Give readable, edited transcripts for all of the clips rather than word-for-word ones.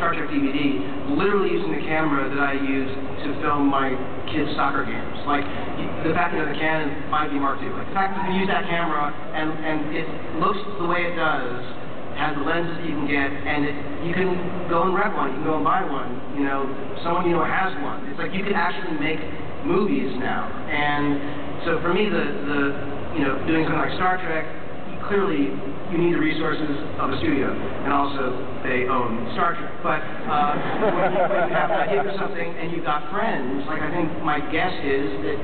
Star Trek DVD, literally using the camera that I use to film my kids' soccer games. Like, the fact that the Canon 5D Mark II, like the fact that you can use that camera and it looks the way it does, has the lenses that you can get, and you can go and rent one, you can go and buy one, you know, someone you know has one. It's like you can actually make movies now. And so for me, you know, doing something like Star Trek, clearly you need the resources of a studio, and also they own Star Trek. But when you have an idea for something and you've got friends, like I think my guess is that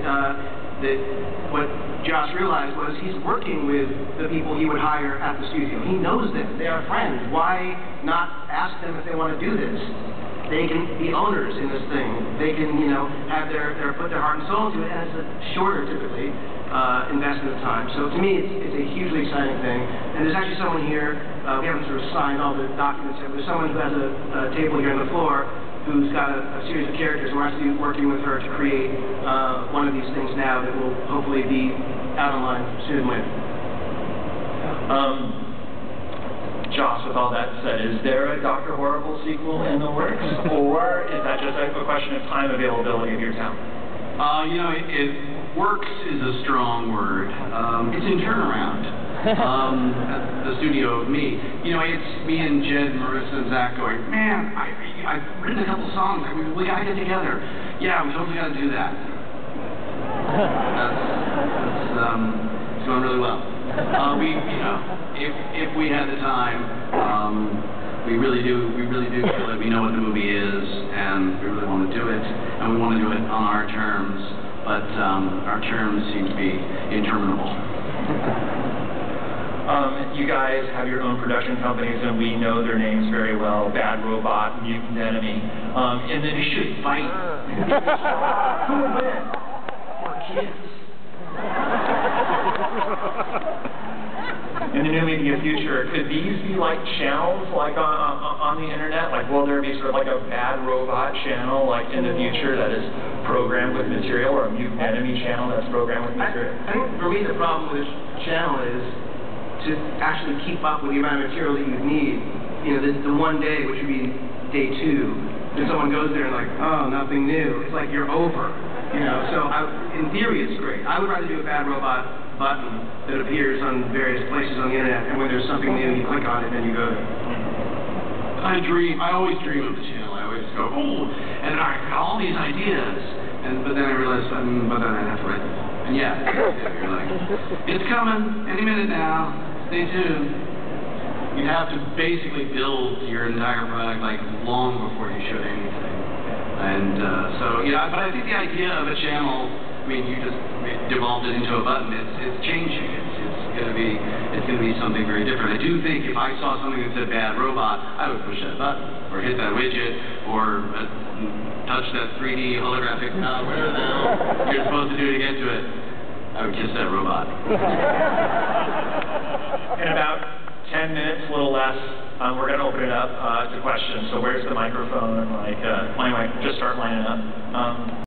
what Josh realized was he's working with the people he would hire at the studio. He knows them. They are friends. Why not ask them if they want to do this? They can be owners in this thing. They can, you know, have put their heart and soul into it, and it's a shorter, typically, investment of time. So to me, it's a hugely exciting thing. And there's actually someone here, we haven't sort of signed all the documents yet, but there's someone who has a table here on the floor who's got a series of characters. We're actually working with her to create one of these things now that will hopefully be out online soon with. Josh, with all that said, is there a Dr. Horrible sequel in the works, or is that just a question of time availability of your talent? You know, works is a strong word. It's in turnaround. At the studio of me. You know, it's me and Jed, Marissa, and Zach going, man, I've written a couple songs. I mean, we gotta get together. Yeah, we totally gotta do that. It's going really well. You know, if we had the time, we really do feel that we know what the movie is, and we really want to do it, and we want to do it on our terms, but our terms seem to be interminable. You guys have your own production companies, and we know their names very well: Bad Robot, Mutant Enemy. And then we should fight. Who would win? Or kids. In the new media future, could these be like channels, like on the internet? Like, will there be sort of like a Bad Robot channel, like in the future, that is programmed with material, or a Mutant Enemy channel that's programmed with material? I think for me the problem with this channel is to actually keep up with the amount of material that you would need. You know, the one day, which would be day 2, if someone goes there and like, oh, nothing new, it's like you're over. You know, so in theory it's great. I would rather do a Bad Robot button that appears on various places on the internet, and when there's something new, you click on it and you go there. I always dream of the channel. I always go, oh, and I got all these ideas, but then I realized, but then I'd have to write them. And yeah, you're like, it's coming any minute now. Stay tuned. You have to basically build your entire product like long before you shoot anything. And so yeah, but I think the idea of a channel, I mean, you just devolved it into a button. It's changing. It's gonna be something very different. I do think if I saw something that said Bad Robot, I would push that button or hit that widget or touch that 3D holographic whatever the hell you're supposed to do to get to it. I would kiss that robot. In about 10 minutes, a little less, we're going to open it up to questions. So where's the microphone? And like, just start lining up.